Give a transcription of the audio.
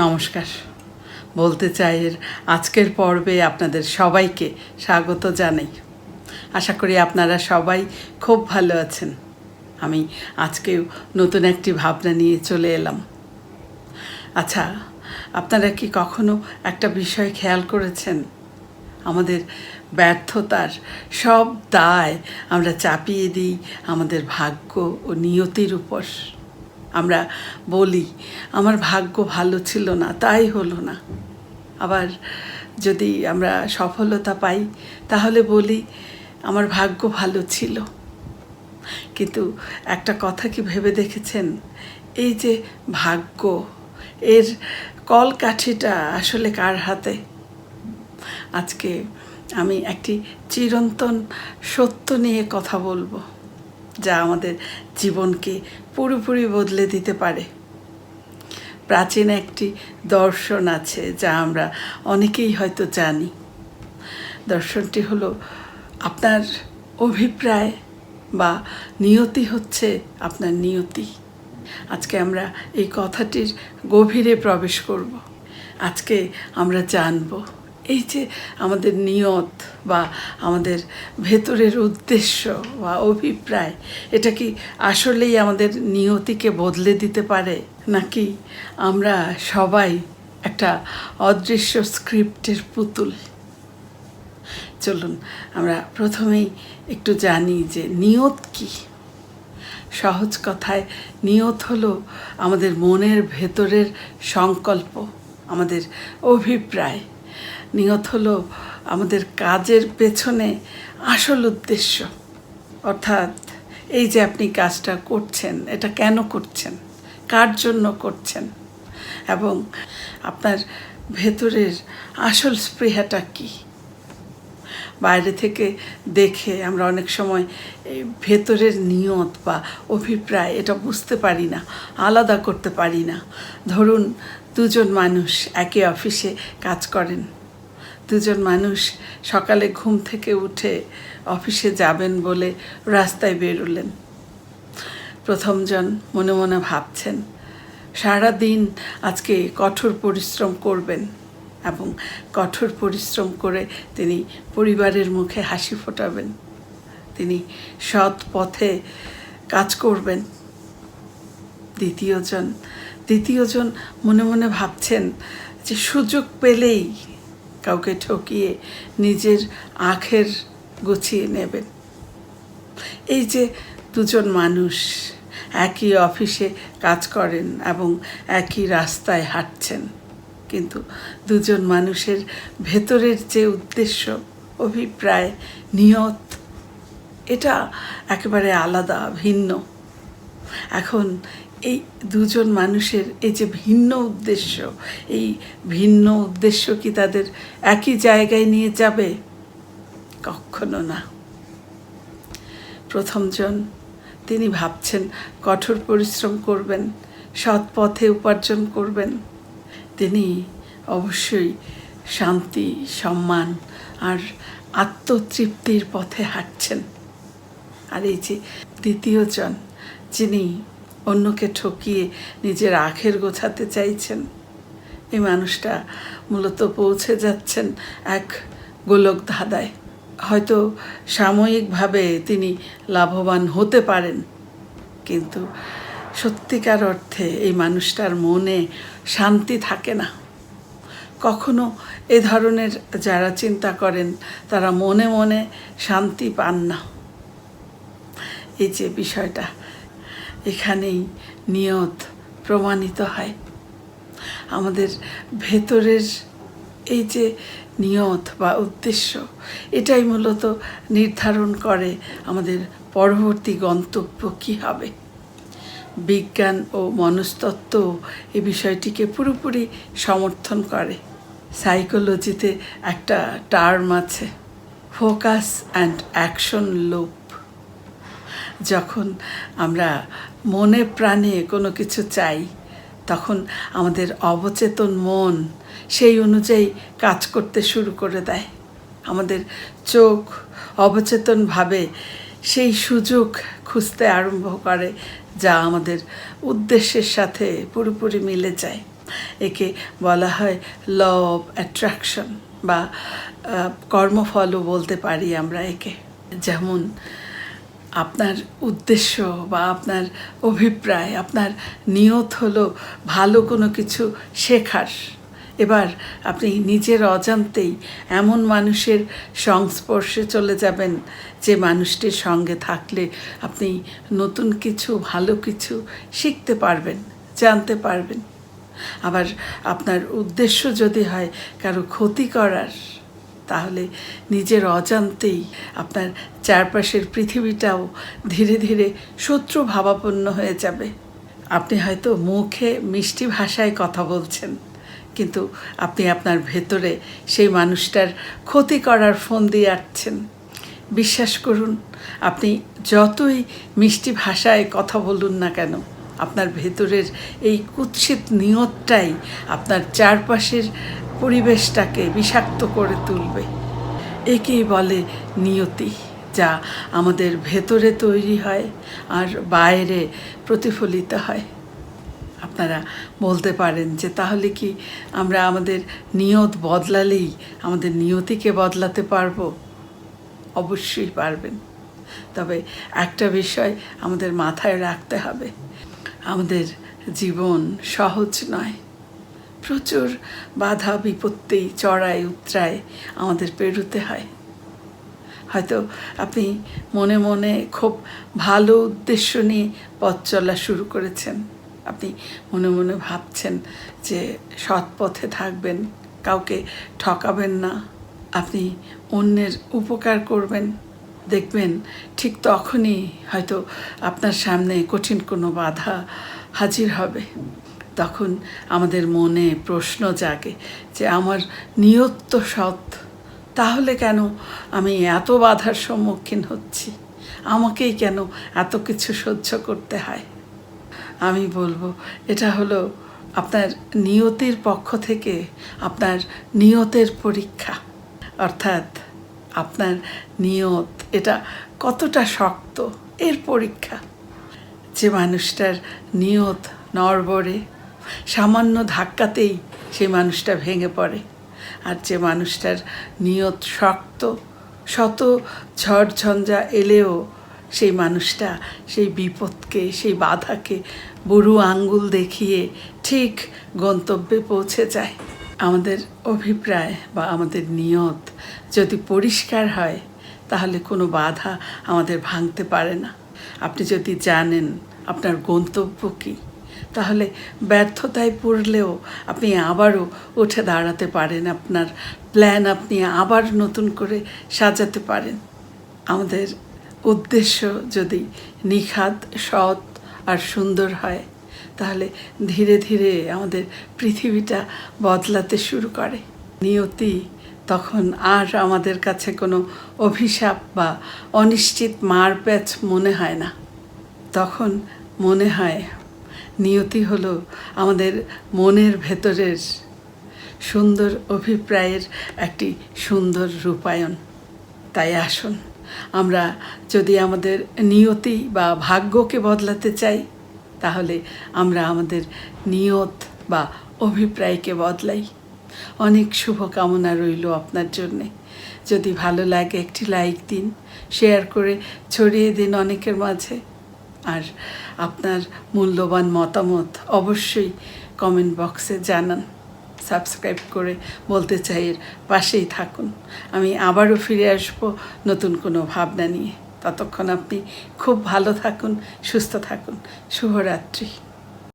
নমস্কার। বলতে চাই আজকের পর্বে আপনাদের সবাইকে স্বাগত জানাই। আশা করি আপনারা সবাই খুব ভালো আছেন। আমি আজকেও নতুন একটি ভাবনা নিয়ে চলে এলাম। আচ্ছা, আপনারা কি কখনো একটা বিষয় খেয়াল করেছেন? আমাদের ব্যর্থতার সব দায় আমরা চাপিয়ে দিই আমাদের ভাগ্য ও নিয়তির উপর। আমরা বলি আমার ভাগ্য ভালো ছিল না, তাই হলো না। আবার যদি আমরা সফলতা পাই তাহলে বলি আমার ভাগ্য ভালো ছিল। কিন্তু একটা কথা কি ভেবে দেখেছেন, এই যে ভাগ্য, এর কলকাঠিটা আসলে কার হাতে? আজকে আমি একটি চিরন্তন সত্য নিয়ে কথা বলবো, যা আমাদের জীবনকে পুরোপুরি বদলে দিতে পারে। প্রাচীন একটি দর্শন আছে যা আমরা অনেকেই হয়তো জানি। দর্শনটি হলো আপনার অভিপ্রায় বা নিয়তি হচ্ছে আপনার নিয়তি। আজকে আমরা এই কথাটির গভীরে প্রবেশ করব। আজকে আমরা জানব এই যে আমাদের নিয়ত বা আমাদের ভেতরের উদ্দেশ্য বা অভিপ্রায়, এটা কি আসলেই আমাদের নিয়তিকে বদলে দিতে পারে, নাকি আমরা সবাই একটা অদৃশ্য স্ক্রিপ্টের পুতুল? চলুন আমরা প্রথমেই একটু জানি যে নিয়ত কি। সহজ কথায় নিয়ত হলো আমাদের মনের ভেতরের সংকল্প, আমাদের অভিপ্রায়। নিয়ত হলো আমাদের কাজের পেছনে আসল উদ্দেশ্য। অর্থাৎ এই যে আপনি কাজটা করছেন, এটা কেন করছেন, কার জন্য করছেন, এবং আপনার ভেতরের আসল স্পৃহাটা কী। বাইরে থেকে দেখে আমরা অনেক সময় এই ভেতরের নিয়ত বা অভিপ্রায় এটা বুঝতে পারি না, আলাদা করতে পারি না। ধরুন দুজন মানুষ একই অফিসে কাজ করেন। দুজন মানুষ সকালে ঘুম থেকে উঠে অফিসে যাবেন বলে রাস্তায় বেরোলেন। প্রথমজন মনে মনে ভাবছেন সারা দিন আজকে কঠোর পরিশ্রম করবেন এবং কঠোর পরিশ্রম করে তিনি পরিবারের মুখে হাসি ফোটাবেন। তিনি সৎ পথে কাজ করবেন। দ্বিতীয়জন মনে মনে ভাবছেন যে সুযোগ পেলেই কাউকে ঠকিয়ে নিজের আখের গুছিয়ে নেবেন। এই যে দুজন মানুষ একই অফিসে কাজ করেন এবং একই রাস্তায় হাঁটছেন, কিন্তু দুজন মানুষের ভেতরের যে উদ্দেশ্য, অভিপ্রায়, নিয়ত, এটা একেবারে আলাদা, ভিন্ন। এখন এই দুজন মানুষের এই যে ভিন্ন উদ্দেশ্য, এই ভিন্ন উদ্দেশ্য কি তাদের একই জায়গায় নিয়ে যাবে? কখনো না। প্রথমজন তিনি ভাবছেন কঠোর পরিশ্রম করবেন, সৎ পথে উপার্জন করবেন। তিনি অবশ্যই শান্তি, সম্মান আর আত্মতৃপ্তির পথে হাঁটছেন। আর এই যে দ্বিতীয়জন, যিনি অন্যকে ঠকিয়ে নিজের আখের গোছাতে চাইছেন, এই মানুষটা মূলত পৌঁছে যাচ্ছেন এক গোলক ধাঁধায়। হয়তো সাময়িকভাবে তিনি লাভবান হতে পারেন, কিন্তু সত্যিকার অর্থে এই মানুষটার মনে শান্তি থাকে না। কখনো এ ধরনের যারা চিন্তা করেন তারা মনে মনে শান্তি পান না। এই যে বিষয়টা, এখানেই নিয়ত প্রমাণিত হয়। আমাদের ভেতরের এই যে নিয়ত বা উদ্দেশ্য, এটাই মূলত নির্ধারণ করে আমাদের পরবর্তী গন্তব্য কী হবে। বিজ্ঞান ও মনস্তত্ত্ব এই বিষয়টিকে পুরোপুরি সমর্থন করে। সাইকোলজিতে একটা টার্ম আছে, ফোকাস অ্যান্ড অ্যাকশন লুপ। যখন আমরা মনে প্রাণে কোনো কিছু চাই, তখন আমাদের অবচেতন মন সেই অনুযায়ী কাজ করতে শুরু করে দেয়। আমাদের চোখ অবচেতনভাবে সেই সুযোগ খুঁজতে আরম্ভ করে যা আমাদের উদ্দেশ্যের সাথে পুরোপুরি মিলে যায়। একে বলা হয় ল অফ অ্যাট্রাকশন বা কর্মফলও বলতে পারি আমরা একে। যেমন আপনার উদ্দেশ্য বা আপনার অভিপ্রায়, আপনার নিয়ত হলো ভালো কোনো কিছু শেখার। এবার আপনি নিজের অজান্তেই এমন মানুষের সংস্পর্শে চলে যাবেন যে মানুষটির সঙ্গে থাকলে আপনি নতুন কিছু, ভালো কিছু শিখতে পারবেন, জানতে পারবেন। আবার আপনার উদ্দেশ্য যদি হয় কারো ক্ষতি করার, তাহলে নিজের অজান্তেই আপনার চারপাশের পৃথিবীটাও ধীরে ধীরে শত্রু ভাবাপন্ন হয়ে যাবে। আপনি হয়তো মুখে মিষ্টি ভাষায় কথা বলছেন, কিন্তু আপনি আপনার ভেতরে সেই মানুষটার ক্ষতি করার ফোন দিয়ে আসছেন। বিশ্বাস করুন, আপনি যতই মিষ্টি ভাষায় কথা বলুন না কেন, আপনার ভেতরের এই কুৎসিত নিয়তটাই আপনার চারপাশের পরিবেশটাকে বিষাক্ত করে তুলবে। একেই বলে নিয়তি, যা আমাদের ভেতরে তৈরি হয় আর বাইরে প্রতিফলিত হয়। আপনারা বলতে পারেন যে তাহলে কি আমরা আমাদের নিয়ত বদলালেই আমাদের নিয়তিকে বদলাতে পারবো? অবশ্যই পারবেন। তবে একটা বিষয় আমাদের মাথায় রাখতে হবে, আমাদের জীবন সহজ নয়। প্রচুর বাধা বিপত্তি, চড়াই উতরায় আমাদের পেরোতে হয়। হয়তো আপনি মনে মনে খুব ভালো উদ্দেশ্য নিয়ে পথ চলা শুরু করেছেন। আপনি মনে মনে ভাবছেন যে সৎ পথে থাকবেন, কাউকে ঠকাবেন না, আপনি অন্যের উপকার করবেন। দেখবেন ঠিক তখনই হয়তো আপনার সামনে কঠিন কোনো বাধা হাজির হবে। তখন আমাদের মনে প্রশ্ন জাগে যে আমার নিয়ত তো সৎ, তাহলে কেন আমি এত বাধার সম্মুখীন হচ্ছি? আমাকেই কেন এত কিছু সহ্য করতে হয়? আমি বলবো এটা হলো আপনার নিয়তির পক্ষ থেকে আপনার নিয়তের পরীক্ষা। অর্থাৎ আপনার নিয়ত এটা কতটা শক্ত এর পরীক্ষা। যে মানুষটার নিয়ত নড়বড়ে, সামান্য ধাক্কাতেই সেই মানুষটা ভেঙে পড়ে। আর যে মানুষটার নিয়ত শক্ত, শত ঝড়ঝঞ্ঝা এলেও সেই মানুষটা সেই বিপদকে, সেই বাধাকে বুড়ো আঙ্গুল দেখিয়ে ঠিক গন্তব্যে পৌঁছে যায়। আমাদের অভিপ্রায় বা আমাদের নিয়ত যদি পরিষ্কার হয়, তাহলে কোনো বাধা আমাদের ভাঙতে পারে না। আপনি যদি জানেন আপনার গন্তব্য কী, তাহলে ব্যর্থতায় পড়লেও আপনি আবারও উঠে দাঁড়াতে পারেন। আপনার প্ল্যান আপনি আবার নতুন করে সাজাতে পারেন। আমাদের উদ্দেশ্য যদি নিখাদ, সৎ আর সুন্দর হয়, তাহলে ধীরে ধীরে আমাদের পৃথিবীটা বদলাতে শুরু করে। নিয়তি তখন আর আমাদের কাছে কোনো অভিশাপ বা অনিশ্চিত মারপ্যাচ মনে হয় না। তখন মনে হয় নিয়তি হলো আমাদের মনের ভেতরের সুন্দর অভিপ্রায়ের একটি সুন্দর রূপায়ণ। তাই আসুন, আমরা যদি আমাদের নিয়তি বা ভাগ্যকে বদলাতে চাই, তাহলে আমরা আমাদের নিয়ত বা অভিপ্রায়কে বদলাই। অনেক শুভকামনা রইল আপনার জন্যে। যদি ভালো লাগে একটি লাইক দিন, শেয়ার করে ছড়িয়ে দিন অনেকের মাঝে। আর আপনার মূল্যবান মতামত অবশ্যই কমেন্ট বক্সে জানান। সাবস্ক্রাইব করে বলতে চাই এর পাশেই থাকুন। আমি আবারও ফিরে আসব নতুন কোনো ভাবনা নিয়ে। ততক্ষণ আপনি খুব ভালো থাকুন, সুস্থ থাকুন। শুভরাত্রি।